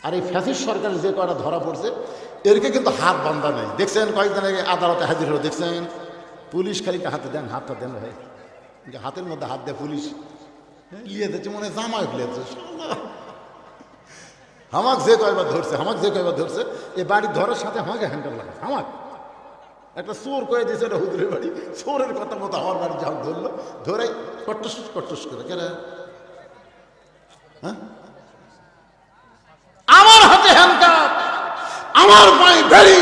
আর এই ফ্যাসিস্ট সরকারের যে কয়টা ধরা পড়ছে এরকে কিন্তু হাত বান্ধা নেই। দেখছেন কয়েকদিন আগে আদালতে হাজির হলো, দেখছেন পুলিশ খালি হাতে দেন, হাতটা দেন ভাই, হাতের মধ্যে হাত দেয় পুলিশ, লিয়ে দিচ্ছে মনে হয় জামাই লিয়েছে। আমাক যে কয়বার ধরছে এই বাড়ি ধরার সাথে আমাকে হ্যান্ডেল লাগে। আমাক একটা চোর করে দিয়েছে, এটা হুজুরের বাড়ি, চোরের কথা মতো আমার বাড়ি যাও ধরলো, ধরে কট্টস করে কেন হ্যাঁ আমার হাতে হ্যান্ডকাপ, আমার পায়ে বেড়ি,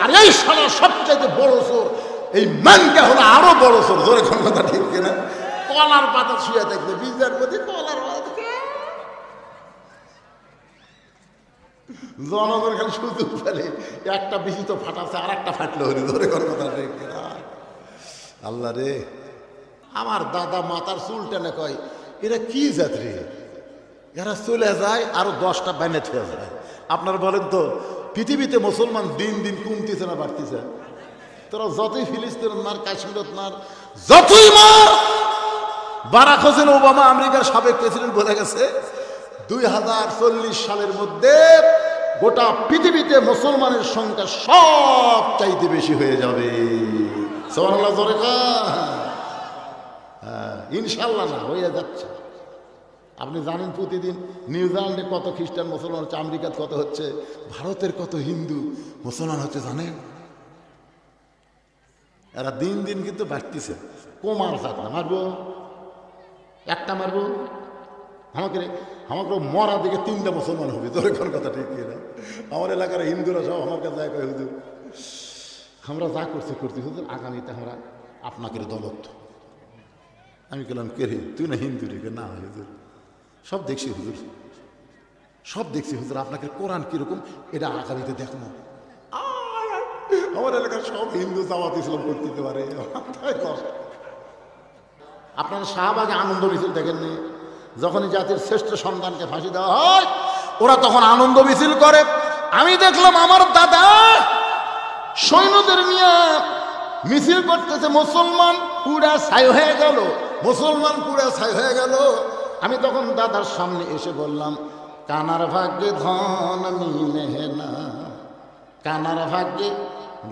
আর এই সারা সবচাইতে বড় চোর এই ম্যানকে হলো আরো বড় চোর। ধরে কোন কথা ঠিক কিনা? কলার পাতা শুয়ে থাকবে বিজার মধ্যে, কলার পাতা জনগণ খালি সুযোগ ফেলে, একটা বেশি তো ফাটাচ্ছে আর একটা ফাটলো হলে ধরে কোন কথা ঠিক কিনা? আল্লাহ রে, আমার দাদা মাথার চুল টেনে কয় এরা কি যাত্রী, এরা চলে যায় আরো 10টা ব্যানেট হয়ে যায়। আপনারা বলেন তো পৃথিবীতে মুসলমান দিন দিন কমতেছে না বাড়তেছে? তোরা যতই ফিলিস্তিন মার, কাশ্মীরত মার, যতই মার, বারাক হোসেন ওবামা আমেরিকার সাবেক প্রেসিডেন্ট বলে গেছে 2040 সালের মধ্যে গোটা পৃথিবীতে মুসলমানের সংখ্যা সব চাইতে বেশি হয়ে যাবে। সুবহানাল্লাহ জোরে ইনশাআল্লাহ না হয়ে যাচ্ছে। আপনি জানেন প্রতিদিন নিউজিল্যান্ডে কত খ্রিস্টান মুসলমান হচ্ছে, আমেরিকাতে কত হচ্ছে, ভারতের কত হিন্দু মুসলমান হচ্ছে জানেন? এরা দিন দিন কিন্তু বাড়তেছে, কমার থাক না। মারবো একটা, মারবো আমাকে মরা দিকে 3টা মুসলমান হবে, তোর কোন কথা ঠিক কিনা? আমার এলাকার হিন্দুরা সব আমার কাছে এক হুজুর আমরা যা করছি হুজুর আগামীতে আমরা আপনাকে দলত। আমি বললাম কে রে, তুই না হিন্দু রে? না হুজুর সব দেখছি হুজুর, সব দেখছি হুজুর, আপনাকে কোরআন কিরকম এটা আগামীতে দেখবো। আমার এলাকার সব হিন্দু জামাত ইসলাম করতে পারে। আপনারা শাহবাগে আনন্দ মিছিল দেখেননি? যখনই জাতির শ্রেষ্ঠ সন্তানকে ফাঁসি দেওয়া হয় ওরা তখন আনন্দ মিছিল করে। আমি দেখলাম আমার দাদা সৈন্যদের নিয়ে মিছিল করতেছে, মুসলমান পুরা ছাই হয়ে গেল, মুসলমান পুরা ছাই হয়ে গেল। আমি তখন দাদার সামনে এসে বললাম, কানার ভাগ্যে ধন মিলে না, কানার ভাগ্যে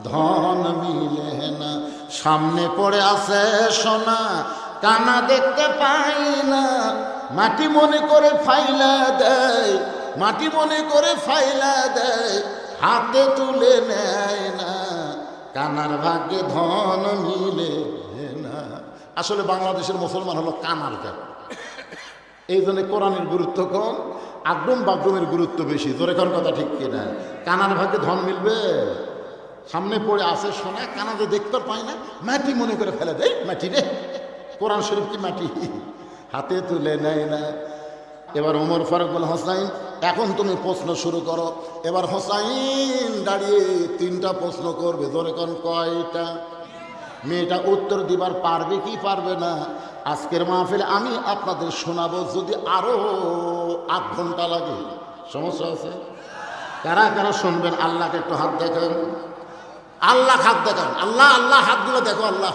ধন মিলে না, সামনে পড়ে আছে সোনা কানা দেখতে পাই না, মাটি মনে করে ফাইলা দেয়, মাটি মনে করে ফাইলা দেয়, হাতে তুলে নেয় না, কানার ভাগ্যে ধন মিলে না। আসলে বাংলাদেশের মুসলমান হলো কানার জাত, এই জন্য কোরআনের গুরুত্ব কম, আগডুম বাগডুমের গুরুত্ব বেশি। তোর এখন কথা ঠিক কিনা? কানার ভাগ্যে ধন মিলবে, সামনে পড়ে আসে সোনা কানা যে দেখতে পাই না, মাটি মনে করে ফেলে দেয়, মাটি রে, কোরআন শরীফ কি মাটি, হাতে তুলে নেয় না। এবার ওমর ফারুক বলে, হোসাইন এখন তুমি প্রশ্ন শুরু করো। এবার হোসাইন দাঁড়িয়ে 3টা প্রশ্ন করবে। ধরে কোন কয়টা? মেয়েটা উত্তর দিবার পারবে কি পারবে না আজকের মাহফিলে আমি আপনাদের শোনাবো, যদি আরো 8 ঘন্টা লাগে। সমস্যা আছে? কারা কারা শুনবেন? আল্লাহকে একটু হাত দেখান, আল্লাহ হাত দেখান, আল্লাহ আল্লাহ হাতগুলো দেখো, আল্লাহ।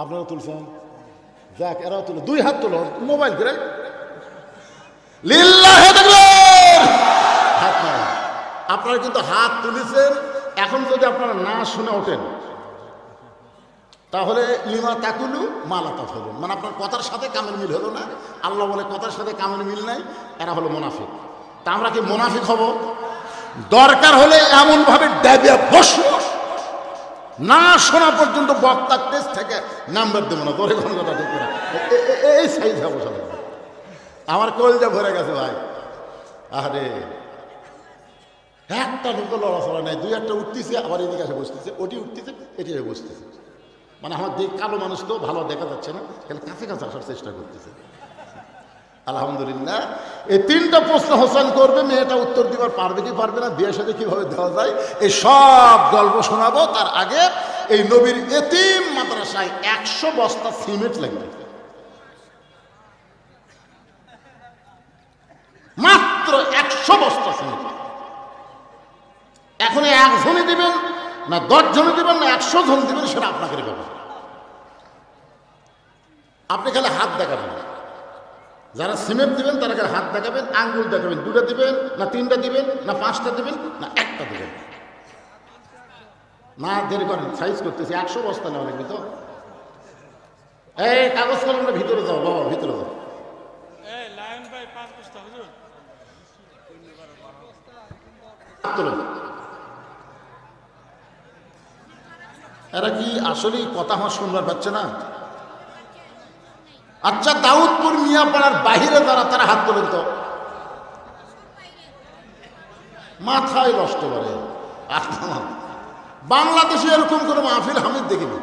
আপনারা তুলছেন? যাক, এরাও তুলো, 2 হাত তুলো মোবাইল করে, লিল্লাহে তাকবীর। হাত না, আপনারা কিন্তু হাত তুলেছেন। এখন যদি আপনারা না শুনে ওঠেন তাহলে লিমা তাকুলু মালা তাফালুন, মানে আপনার কথার সাথে কামের মিল হলো না। আল্লাহ বলে কথার সাথে কামের মিল নাই, এরা হলো মুনাফিক। তা আমরা কি মুনাফিক হব? দরকার হলে এমন ভাবে ডেবে বসো, না শোনা পর্যন্ত বক্তার টেস্ট থেকে নাম্বার দেবো না। তোরে কোন কথা ঠিক না, এই সাইজ হবো সব। আমার কলজা ভরে গেছে ভাই। আরে একটা লোক লড়াচড়া নেই, 2-1টা উঠতেছে, আবার এদিকে এসে বসতেছে, ওটি উঠতেছে, এটি বসতেছে। মানে আমার দিক কালো মানুষ তো ভালো দেখা যাচ্ছে না, তাহলে কাছে কাছে আসার চেষ্টা করতেছে। আলহামদুলিল্লাহ, এই 3টা প্রশ্ন হোসেন করবে, মেয়েটা উত্তর দিবার পারবে কি পারবে না, বিয়ের সাথে কিভাবে দেওয়া যায়, এই সব গল্প শোনাবো। তার আগে এই নবীর এতিম মাদ্রাসায় 100 বস্তা সিমেন্ট লাগবে, মাত্র 100 বস্তা সিমেন্ট। এখন 1 জনে দিবেন না 10 জনে দিবেন না 100 জন দিবেন, সেটা আপনাকে ব্যাপার। আপনি খালি হাত দেখাবেন, যারা সিমেন্ট দিবেন তারা হাত দেখাবেন, আঙ্গুল দেখাবেন, 2টা দিবেন না 3টা দিবেন না 5টা দিবেন না 1টা দিবেন। না দেরি করেন, সাইজ করতেছি, 100 বস্তা নেওয়া লাগবে তো। এই কাগজ কলমটা ভিতরে যাও বাবা, ভিতরে যাও। এরা কি আসলেই কথা আমার শুনবার পাচ্ছে না? আচ্ছা, দাউদপুর মিয়াপাড়ার বাহিরে যারা, তারা হাত তোলেন তো। মাথায় নষ্ট করে। বাংলাদেশে এরকম কোনো মাহফিল আমি দেখিনি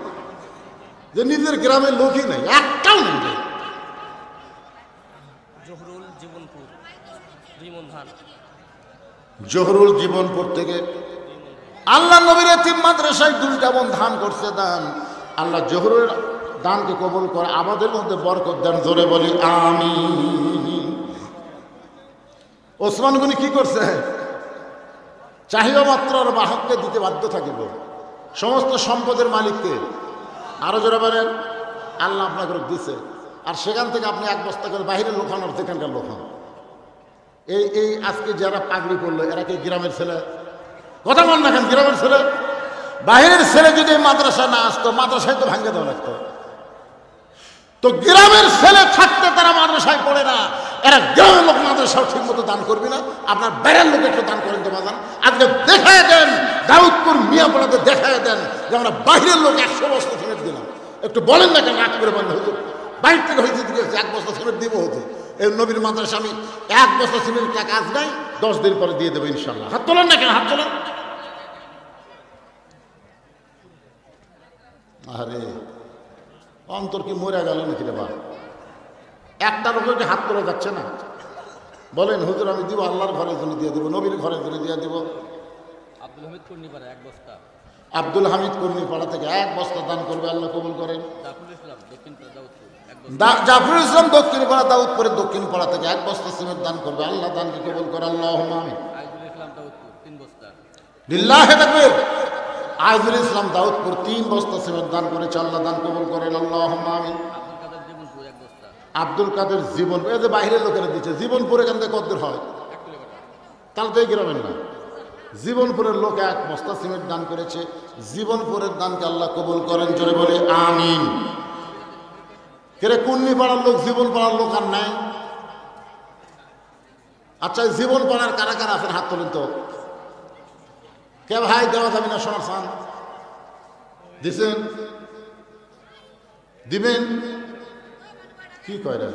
যে নিজের গ্রামের লোকই নাই, একটাও নেই। জহুরুল জীবনপুর থেকে আল্লাহ নবীর এতিম মাদ্রাসায় 2টা বোন ধান করছে দান। আল্লাহ জহুরুল দানকে কবুল করে, আমাদের মধ্যে বরকত দেন, জোরে বলি আমিন। ওসমান গনি কি করছে? চাহিদা মাত্র আর বাহককে দিতে বাধ্য থাকিব, সমস্ত সম্পদের মালিককে। আরো জোরে বলেন আল্লাহ আপনাকে দিছে। আর সেখান থেকে আপনি 1 বস্তা করে বাইরের লোক হন আর সেখানকার লোক হন। এই আজকে যারা পাগড়ি করলো এরা কি গ্রামের ছেলে? কথা বল না কেন? গ্রামের ছেলে। বাইরের ছেলে যদি মাদ্রাসা না আসতো, মাদ্রাসায় তো ভাঙ্গে দেওয়া লাগতো। তো গ্রামের ছেলে থাকতে তারা মাদ্রাসায় পড়ে না। এরা গ্রামের লোক মাদ্রাসাও ঠিক মতো দান করবি না। আপনার বাইরের লোক একটু দান করেন তো বাজান। আজকে দেখায় দেন, দাউদপুর মিয়াপাড়াতে দেখায় দেন যে আমরা বাইরের লোক 100 বস্তা সিমেন্ট দিলাম। একটু বলেন না কেন? রাগ করে বন্ধ হতো, বাইরে থেকে হয়েছে 1 বস্তা সিমেন্ট দিব হতো। এই নবীর মাদ্রাসা আমি 1 বস্তা সিমেন্ট টাকা কাজ নাই, 10 দিন পরে দিয়ে দেবো ইনশাল্লাহ। হাত তোলেন না কেন? হাত তোলেন। আরে অন্তর কি মরে গেল নাকি রে বা? একটা লোকের হাত তোলা যাচ্ছে না। বলেন হুজুর আমি দিব, আল্লাহর ঘরের জন্য দিয়ে দেবো, নবীর ঘরের জন্য দিয়ে দেবো। আব্দুল হামিদ কর্ণীপাড়া 1 বস্তা। আব্দুল হামিদ কর্ণীপাড়া থেকে 1 বস্তা দান করবে, আল্লাহ কবুল করেন। জাফরুল ইসলাম দক্ষিণপাড়া দাউদপুরের দক্ষিণপাড়া থেকে 1 বস্তা সিমেন্ট দান করবে, আল্লাহ দানকে কবুল করে। আল্লাহুম্মা আমিন। লিল্লাহি তাকবীর। আইজুল ইসলাম দাউদপুর 3 বস্তা সিমেন্ট দান করেছে, আল্লাহ দান কবুল করেন। আল্লাহুম্মা আমিন। আব্দুল কাদের জীবন, এই যে বাইরের লোকেরা দিচ্ছে, জীবনপুরে এখান থেকে কত দূর হয়? তাহলে তো এই গ্রামের না। জীবনপুরের লোক 1 বস্তা সিমেন্ট দান করেছে। জীবনপুরের দানকে আল্লাহ কবুল করেন, জোরে বলে আমিন। কেরে কুন্নি পাড়ার লোক, জীবন পাড়ার লোক আর নাই? আচ্ছা, জীবন পাড়ার কারা কারা আছেন হাত তোলেন তো। কে ভাই দেওয়া যাবে না? সোনার সান দিছেন, দিবেন কি কয় রে?